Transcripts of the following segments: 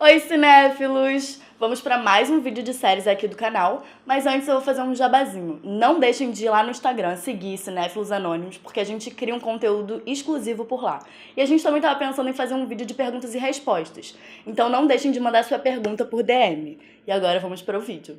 Oi, cinéfilos! Vamos para mais um vídeo de séries aqui do canal, mas antes eu vou fazer um jabazinho. Não deixem de ir lá no Instagram seguir Cinéfilos Anônimos, porque a gente cria um conteúdo exclusivo por lá. E a gente também estava pensando em fazer um vídeo de perguntas e respostas, então não deixem de mandar sua pergunta por DM. E agora vamos para o vídeo.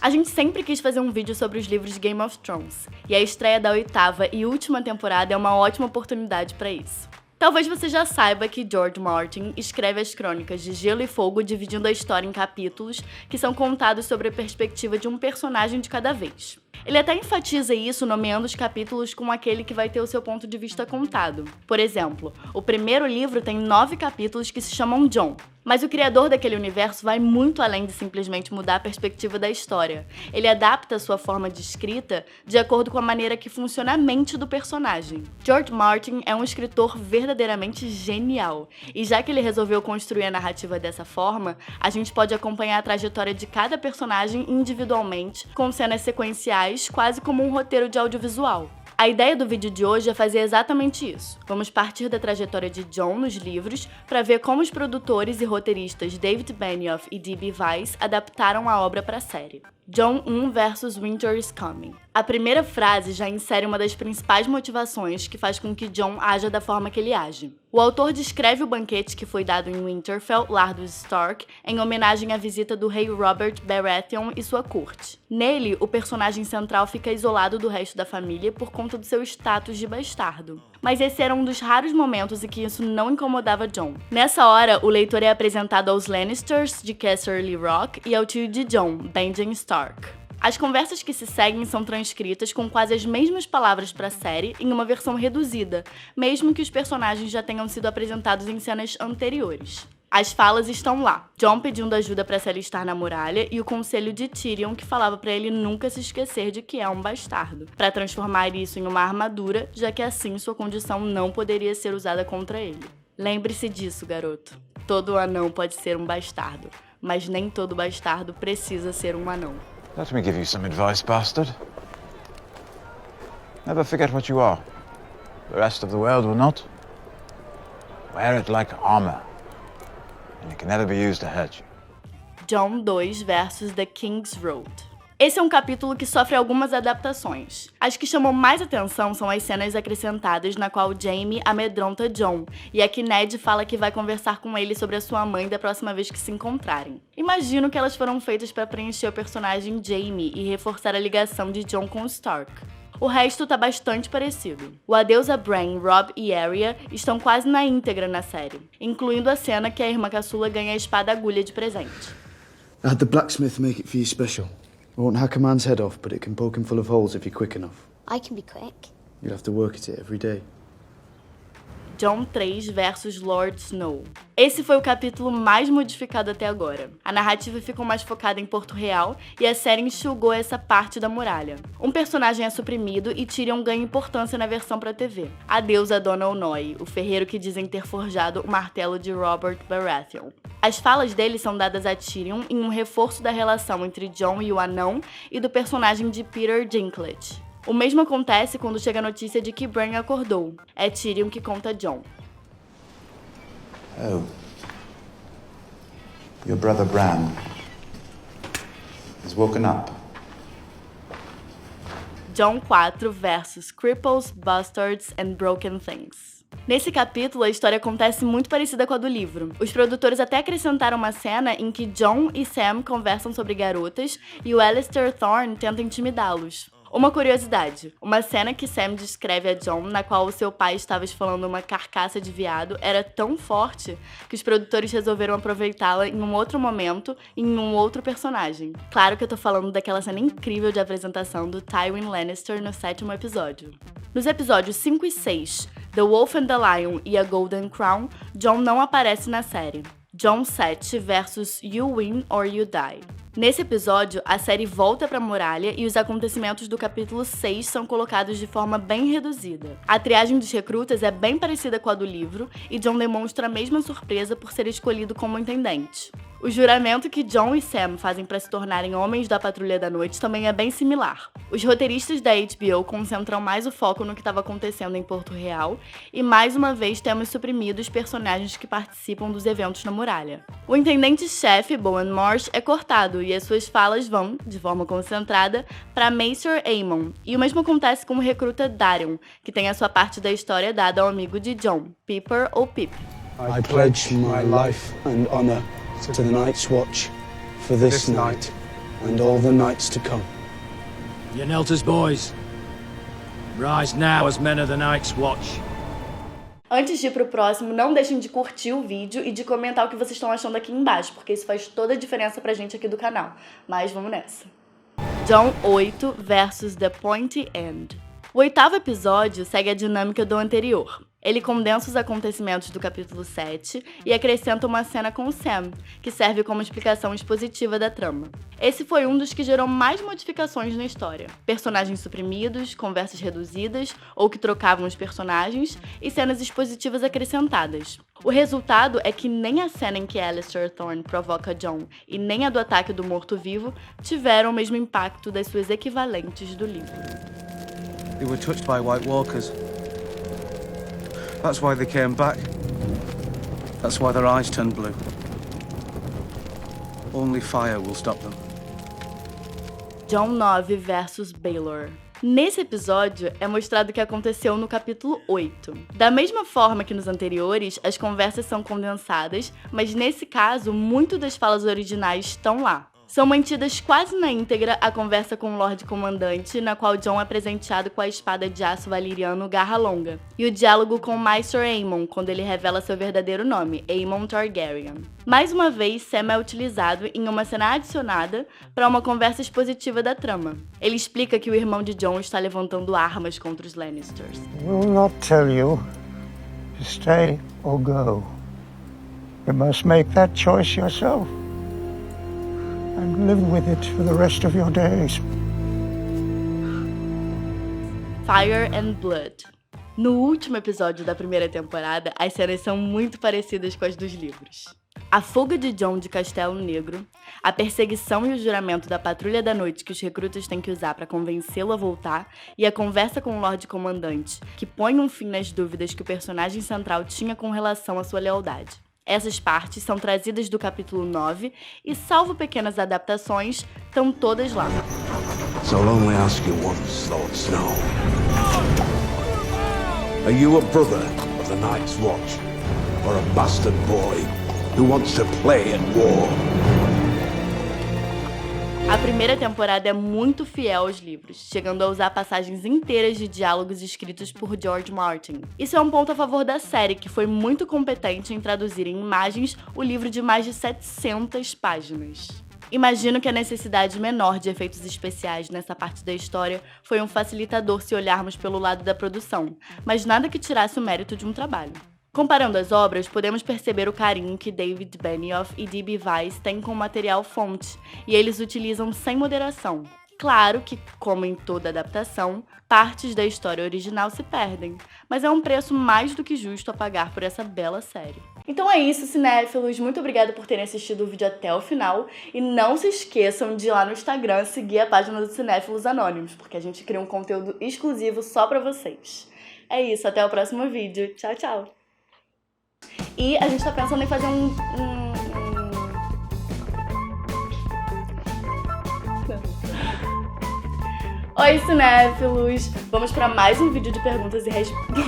A gente sempre quis fazer um vídeo sobre os livros de Game of Thrones, e a estreia da 8ª e última temporada é uma ótima oportunidade para isso. Talvez você já saiba que George Martin escreve as crônicas de Gelo e Fogo dividindo a história em capítulos que são contados sobre a perspectiva de um personagem de cada vez. Ele até enfatiza isso nomeando os capítulos com aquele que vai ter o seu ponto de vista contado. Por exemplo, o primeiro livro tem 9 capítulos que se chamam Jon. Mas o criador daquele universo vai muito além de simplesmente mudar a perspectiva da história. Ele adapta a sua forma de escrita de acordo com a maneira que funciona a mente do personagem. George Martin é um escritor verdadeiramente genial. E já que ele resolveu construir a narrativa dessa forma, a gente pode acompanhar a trajetória de cada personagem individualmente, com cenas sequenciais, quase como um roteiro de audiovisual. A ideia do vídeo de hoje é fazer exatamente isso. Vamos partir da trajetória de Jon nos livros para ver como os produtores e roteiristas David Benioff e D.B. Weiss adaptaram a obra para a série. Jon 1 versus Winter is Coming. A primeira frase já insere uma das principais motivações que faz com que Jon haja da forma que ele age. O autor descreve o banquete que foi dado em Winterfell, lar dos Stark, em homenagem à visita do rei Robert Baratheon e sua corte. Nele, o personagem central fica isolado do resto da família por conta do seu status de bastardo. Mas esse era um dos raros momentos em que isso não incomodava Jon. Nessa hora, o leitor é apresentado aos Lannisters, de Casterly Rock, e ao tio de Jon, Benjen Stark. As conversas que se seguem são transcritas com quase as mesmas palavras para a série em uma versão reduzida, mesmo que os personagens já tenham sido apresentados em cenas anteriores. As falas estão lá, Jon pedindo ajuda para se alistar na muralha e o conselho de Tyrion que falava para ele nunca se esquecer de que é um bastardo, para transformar isso em uma armadura, já que assim sua condição não poderia ser usada contra ele. Lembre-se disso, garoto. Todo anão pode ser um bastardo, mas nem todo bastardo precisa ser um anão. Let me give you some advice, bastard. Never forget what you are. The rest of the world will not. Wear it like armor, and it can never be used to hurt you. Jon 2 versus The King's Road. Esse é um capítulo que sofre algumas adaptações. As que chamam mais atenção são as cenas acrescentadas na qual Jaime amedronta Jon, e a que Ned fala que vai conversar com ele sobre a sua mãe da próxima vez que se encontrarem. Imagino que elas foram feitas para preencher o personagem Jaime e reforçar a ligação de Jon com Stark. O resto tá bastante parecido. O adeus a Bran, Robb e Arya estão quase na íntegra na série, incluindo a cena que a irmã caçula ganha a espada agulha de presente. I had the blacksmith make it for you special. I won't hack a man's head off, but it can poke him full of holes if you're quick enough. I can be quick. You'll have to work at it every day. Jon 3 versus Lord Snow. Esse foi o capítulo mais modificado até agora. A narrativa ficou mais focada em Porto Real e a série enxugou essa parte da muralha. Um personagem é suprimido e Tyrion ganha importância na versão pra TV. Adeus a Dona Onoi, o ferreiro que dizem ter forjado o martelo de Robert Baratheon. As falas dele são dadas a Tyrion em um reforço da relação entre Jon e o anão e do personagem de Peter Dinklage. O mesmo acontece quando chega a notícia de que Bran acordou. É Tyrion que conta a Jon. Oh. Your brother Bran has woken up. Jon 4 versus Cripples, Bastards and Broken Things. Nesse capítulo, a história acontece muito parecida com a do livro. Os produtores até acrescentaram uma cena em que Jon e Sam conversam sobre garotas e o Alliser Thorne tenta intimidá-los. Uma curiosidade, uma cena que Sam descreve a Jon, na qual o seu pai estava esfolando uma carcaça de veado, era tão forte que os produtores resolveram aproveitá-la em um outro momento e em um outro personagem. Claro que eu tô falando daquela cena incrível de apresentação do Tywin Lannister no 7º episódio. Nos episódios 5 e 6, The Wolf and the Lion e a Golden Crown, Jon não aparece na série. Jon 7 versus You Win or You Die. Nesse episódio, a série volta pra muralha e os acontecimentos do capítulo 6 são colocados de forma bem reduzida. A triagem dos recrutas é bem parecida com a do livro e Jon demonstra a mesma surpresa por ser escolhido como intendente. O juramento que John e Sam fazem para se tornarem homens da Patrulha da Noite também é bem similar. Os roteiristas da HBO concentram mais o foco no que estava acontecendo em Porto Real e mais uma vez temos suprimido os personagens que participam dos eventos na muralha. O intendente-chefe, Bowen Marsh, é cortado e as suas falas vão, de forma concentrada, para Maester Aemon. E o mesmo acontece com o recruta Darion, que tem a sua parte da história dada ao amigo de John, Piper ou Pip. I pledge my life and honor to the Night's Watch for this night and all the nights to come. You Nelters boys, rise now as men of the Night's Watch. Antes de ir pro próximo, não deixem de curtir o vídeo e de comentar o que vocês estão achando aqui embaixo, porque isso faz toda a diferença pra gente aqui do canal. Mas vamos nessa. Jon 8 versus The Pointy End. O 8º episódio segue a dinâmica do anterior. Ele condensa os acontecimentos do capítulo 7 e acrescenta uma cena com Sam, que serve como explicação expositiva da trama. Esse foi um dos que gerou mais modificações na história. Personagens suprimidos, conversas reduzidas ou que trocavam os personagens e cenas expositivas acrescentadas. O resultado é que nem a cena em que Alistair Thorne provoca Jon e nem a do ataque do morto-vivo tiveram o mesmo impacto das suas equivalentes do livro. They were touched by White Walkers. That's why they came back. That's why their eyes turned blue. Only fire will stop them. Jon 9 versus Baelor. Nesse episódio, é mostrado o que aconteceu no capítulo 8. Da mesma forma que nos anteriores, as conversas são condensadas, mas nesse caso, muito das falas originais estão lá. São mantidas quase na íntegra a conversa com o Lorde Comandante, na qual Jon é presenteado com a espada de aço valeriano Garra Longa, e o diálogo com Maester Aemon, quando ele revela seu verdadeiro nome, Aemon Targaryen. Mais uma vez, Sam é utilizado em uma cena adicionada para uma conversa expositiva da trama. Ele explica que o irmão de Jon está levantando armas contra os Lannisters. Will not tell you to stay or go. You must make that choice yourself. And live with it for the rest of your days. Fire and Blood. No último episódio da primeira temporada, as cenas são muito parecidas com as dos livros. A fuga de Jon de Castelo Negro, a perseguição e o juramento da Patrulha da Noite que os recrutas têm que usar para convencê-lo a voltar, e a conversa com o Lorde Comandante, que põe um fim nas dúvidas que o personagem central tinha com relação à sua lealdade. Essas partes são trazidas do capítulo 9 e, salvo pequenas adaptações, estão todas lá. So I'll only ask you once, Lord Snow. Are you a brother of the Night's Watch? Or a bastard boy who wants to play at war? A primeira temporada é muito fiel aos livros, chegando a usar passagens inteiras de diálogos escritos por George Martin. Isso é um ponto a favor da série, que foi muito competente em traduzir em imagens o livro de mais de 700 páginas. Imagino que a necessidade menor de efeitos especiais nessa parte da história foi um facilitador se olharmos pelo lado da produção, mas nada que tirasse o mérito de um trabalho. Comparando as obras, podemos perceber o carinho que David Benioff e D.B. Weiss têm com o material fonte, e eles utilizam sem moderação. Claro que, como em toda adaptação, partes da história original se perdem, mas é um preço mais do que justo a pagar por essa bela série. Então é isso, cinéfilos, muito obrigada por terem assistido o vídeo até o final, e não se esqueçam de ir lá no Instagram seguir a página do Cinéfilos Anônimos, porque a gente cria um conteúdo exclusivo só pra vocês. É isso, até o próximo vídeo. Tchau, tchau! E a gente tá pensando em fazer Oi, cinéfilos! Vamos pra mais um vídeo de perguntas e respostas.